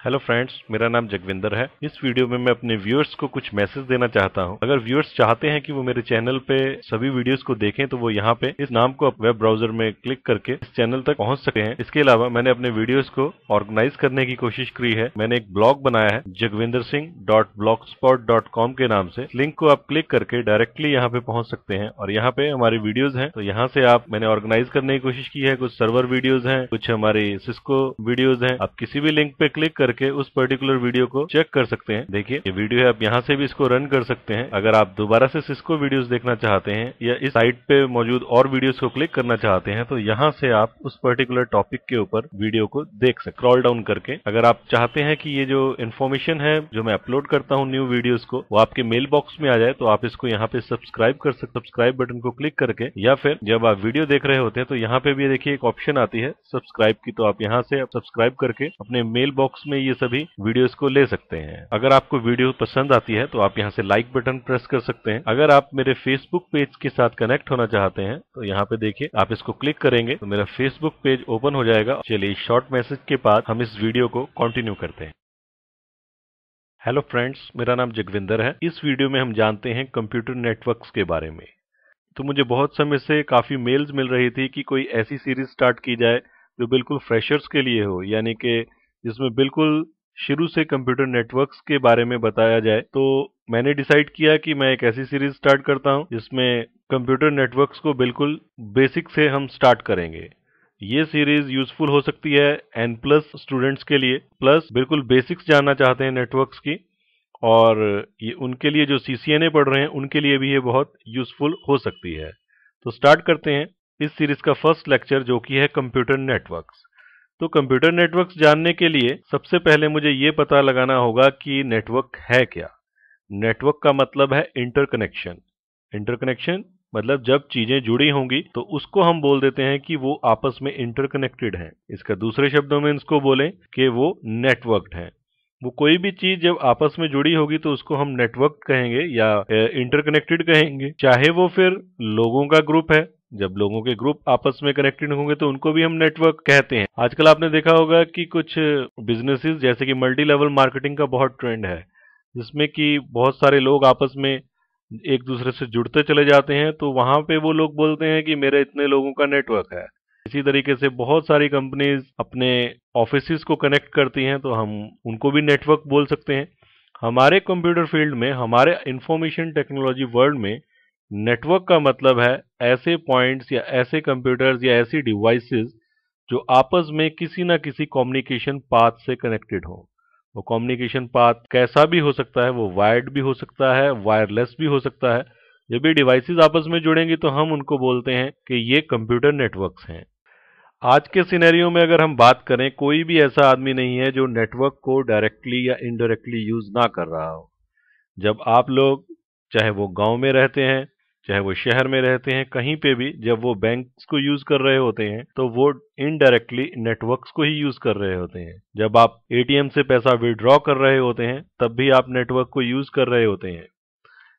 Hello friends, मेरा नाम जगविंदर है। इस वीडियो में मैं अपने व्यूअर्स को कुछ मैसेज देना चाहता हूं। अगर व्यूअर्स चाहते हैं कि वो मेरे चैनल पे सभी वीडियोस को देखें तो वो यहाँ पे इस नाम को वेब ब्राउजर में क्लिक करके इस चैनल तक पहुंच सकते हैं। इसके अलावा मैंने अपने वीडियोस को ऑर्गेनाइज करने की कोशिश की है। मैंने एक ब्लॉग बनाया है jagvindarsingh.blogspot.com के नाम से। लिंक को आप क्लिक करके डायरेक्टली यहाँ पे पहुंच सकते हैं और यहाँ पे हमारी वीडियोज हैं। तो यहाँ से मैंने ऑर्गेनाइज करने की कोशिश की है। कुछ सर्वर वीडियोज हैं, कुछ हमारी सिस्को वीडियोज हैं। आप किसी भी लिंक पे क्लिक करके उस पर्टिकुलर वीडियो को चेक कर सकते हैं। देखिए ये वीडियो है, आप यहाँ से भी इसको रन कर सकते हैं। अगर आप दोबारा से सिस्को वीडियोस देखना चाहते हैं या इस साइट पे मौजूद और वीडियोस को क्लिक करना चाहते हैं तो यहाँ से आप उस पर्टिकुलर टॉपिक के ऊपर वीडियो को देख सकते, स्क्रॉल डाउन करके। अगर आप चाहते हैं कि ये जो इन्फॉर्मेशन है जो मैं अपलोड करता हूँ न्यू वीडियोस को, वो आपके मेल बॉक्स में आ जाए तो आप इसको यहाँ पे सब्सक्राइब कर सकते, सब्सक्राइब बटन को क्लिक करके। या फिर जब आप वीडियो देख रहे होते हैं तो यहाँ पे भी देखिए एक ऑप्शन आती है सब्सक्राइब की, तो आप यहाँ से सब्सक्राइब करके अपने मेल बॉक्स में ये सभी वीडियोस को ले सकते हैं। अगर आपको वीडियो पसंद आती है तो आप यहाँ से लाइक बटन प्रेस कर सकते हैं। अगर आप मेरे फेसबुक पेज के साथ कनेक्ट होना चाहते हैं तो यहाँ पे देखिए आप इसको क्लिक करेंगे तो मेरा फेसबुक पेज ओपन हो जाएगा। चलिए शॉर्ट मैसेज के बाद हम इस वीडियो को कंटिन्यू करते हैं। हेलो फ्रेंड्स, मेरा नाम जगविंदर है। इस वीडियो में हम जानते हैं कंप्यूटर नेटवर्क्स के बारे में। तो मुझे बहुत समय से काफी मेल्स मिल रही थी कि कोई ऐसी सीरीज स्टार्ट की जाए जो बिल्कुल फ्रेशर्स के लिए हो, यानी कि जिसमें बिल्कुल शुरू से कंप्यूटर नेटवर्क्स के बारे में बताया जाए। तो मैंने डिसाइड किया कि मैं एक ऐसी सीरीज स्टार्ट करता हूं जिसमें कंप्यूटर नेटवर्क्स को बिल्कुल बेसिक से हम स्टार्ट करेंगे। ये सीरीज यूजफुल हो सकती है N+ स्टूडेंट्स के लिए, प्लस बिल्कुल बेसिक्स जानना चाहते हैं नेटवर्क्स की, और ये उनके लिए जो CCNA पढ़ रहे हैं उनके लिए भी ये बहुत यूजफुल हो सकती है। तो स्टार्ट करते हैं इस सीरीज का फर्स्ट लेक्चर जो कि है कंप्यूटर नेटवर्क्स। तो कंप्यूटर नेटवर्क्स जानने के लिए सबसे पहले मुझे ये पता लगाना होगा कि नेटवर्क है क्या। नेटवर्क का मतलब है इंटरकनेक्शन। इंटरकनेक्शन मतलब जब चीजें जुड़ी होंगी तो उसको हम बोल देते हैं कि वो आपस में इंटरकनेक्टेड हैं। इसका दूसरे शब्दों में इसको बोलें कि वो नेटवर्क्ड हैं। वो कोई भी चीज जब आपस में जुड़ी होगी तो उसको हम नेटवर्क कहेंगे या इंटरकनेक्टेड कहेंगे। चाहे वो फिर लोगों का ग्रुप है, जब लोगों के ग्रुप आपस में कनेक्टेड होंगे तो उनको भी हम नेटवर्क कहते हैं। आजकल आपने देखा होगा कि कुछ बिजनेसेस जैसे कि मल्टी लेवल मार्केटिंग का बहुत ट्रेंड है, जिसमें कि बहुत सारे लोग आपस में एक दूसरे से जुड़ते चले जाते हैं। तो वहां पे वो लोग बोलते हैं कि मेरे इतने लोगों का नेटवर्क है। इसी तरीके से बहुत सारी कंपनीज अपने ऑफिसेज को कनेक्ट करती हैं तो हम उनको भी नेटवर्क बोल सकते हैं। हमारे कंप्यूटर फील्ड में, हमारे इंफॉर्मेशन टेक्नोलॉजी वर्ल्ड में, नेटवर्क का मतलब है ऐसे पॉइंट्स या ऐसे कंप्यूटर्स या ऐसी डिवाइसेस जो आपस में किसी ना किसी कम्युनिकेशन पाथ से कनेक्टेड हो। वो कम्युनिकेशन पाथ कैसा भी हो सकता है, वो वायर्ड भी हो सकता है, वायरलेस भी हो सकता है। जब ये डिवाइसेस आपस में जुड़ेंगी तो हम उनको बोलते हैं कि ये कंप्यूटर नेटवर्क्स हैं। आज के सिनेरियो में अगर हम बात करें, कोई भी ऐसा आदमी नहीं है जो नेटवर्क को डायरेक्टली या इनडायरेक्टली यूज ना कर रहा हो। जब आप लोग, चाहे वो गांव में रहते हैं, चाहे वो शहर में रहते हैं, कहीं पे भी जब वो बैंक्स को यूज कर रहे होते हैं तो वो इनडायरेक्टली नेटवर्क्स को ही यूज कर रहे होते हैं। जब आप ATM से पैसा विड्रॉ कर रहे होते हैं तब भी आप नेटवर्क को यूज कर रहे होते हैं।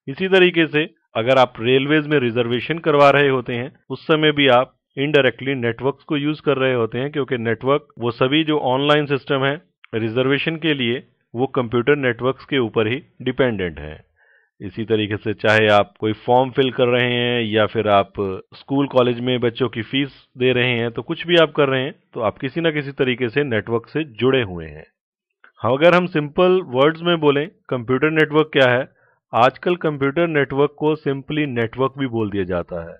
इसी तरीके से अगर आप रेलवेज में रिजर्वेशन करवा रहे होते हैं उस समय भी आप इनडायरेक्टली नेटवर्क्स को यूज कर रहे होते हैं, क्योंकि नेटवर्क, वो सभी जो ऑनलाइन सिस्टम है रिजर्वेशन के लिए, वो कंप्यूटर नेटवर्क्स के ऊपर ही डिपेंडेंट है। इसी तरीके से चाहे आप कोई फॉर्म फिल कर रहे हैं या फिर आप स्कूल कॉलेज में बच्चों की फीस दे रहे हैं, तो कुछ भी आप कर रहे हैं तो आप किसी ना किसी तरीके से नेटवर्क से जुड़े हुए हैं। अगर हम सिंपल वर्ड्स में बोलें कंप्यूटर नेटवर्क क्या है, आजकल कंप्यूटर नेटवर्क को सिंपली नेटवर्क भी बोल दिया जाता है।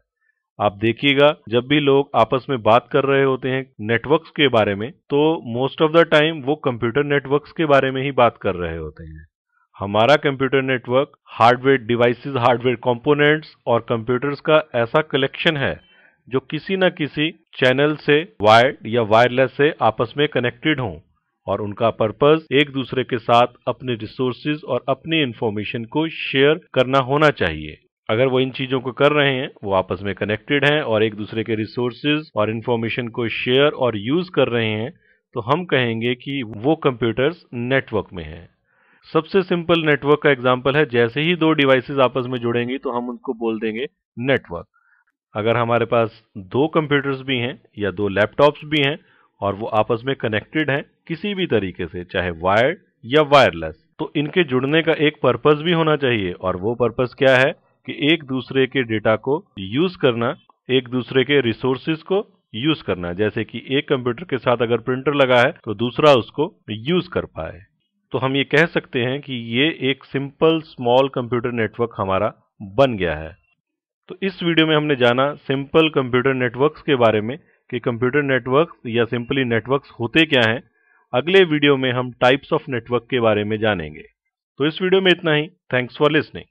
आप देखिएगा जब भी लोग आपस में बात कर रहे होते हैं नेटवर्क्स के बारे में तो मोस्ट ऑफ द टाइम वो कंप्यूटर नेटवर्क्स के बारे में ही बात कर रहे होते हैं। हमारा computer network hardware devices, hardware components और कंप्यूटर्स का ऐसा कलेक्शन है जो किसी न किसी चैनल से, वायर्ड या वायरलेस से आपस में कनेक्टेड हों, और उनका पर्पस एक दूसरे के साथ अपने रिसोर्सेज और अपनी इंफॉर्मेशन को शेयर करना होना चाहिए। अगर वो इन चीजों को कर रहे हैं, वो आपस में कनेक्टेड हैं और एक दूसरे के रिसोर्सेज और इंफॉर्मेशन को शेयर और यूज कर रहे हैं, तो हम कहेंगे कि वो कंप्यूटर्स नेटवर्क में हैं। सबसे सिंपल नेटवर्क का एग्जांपल है, जैसे ही दो डिवाइसेस आपस में जुड़ेंगी तो हम उनको बोल देंगे नेटवर्क। अगर हमारे पास दो कंप्यूटर्स भी हैं या दो लैपटॉप्स भी हैं और वो आपस में कनेक्टेड हैं किसी भी तरीके से, चाहे वायर्ड या वायरलेस। तो इनके जुड़ने का एक पर्पस भी होना चाहिए, और वो पर्पस क्या है कि एक दूसरे के डेटा को यूज करना, एक दूसरे के रिसोर्सेज को यूज करना। जैसे कि एक कंप्यूटर के साथ अगर प्रिंटर लगा है तो दूसरा उसको यूज कर पाए। तो हम ये कह सकते हैं कि ये एक सिंपल स्मॉल कंप्यूटर नेटवर्क हमारा बन गया है। तो इस वीडियो में हमने जाना सिंपल कंप्यूटर नेटवर्क्स के बारे में कि कंप्यूटर नेटवर्क्स या सिंपली नेटवर्क्स होते क्या हैं। अगले वीडियो में हम टाइप्स ऑफ नेटवर्क के बारे में जानेंगे। तो इस वीडियो में इतना ही। Thanks for listening.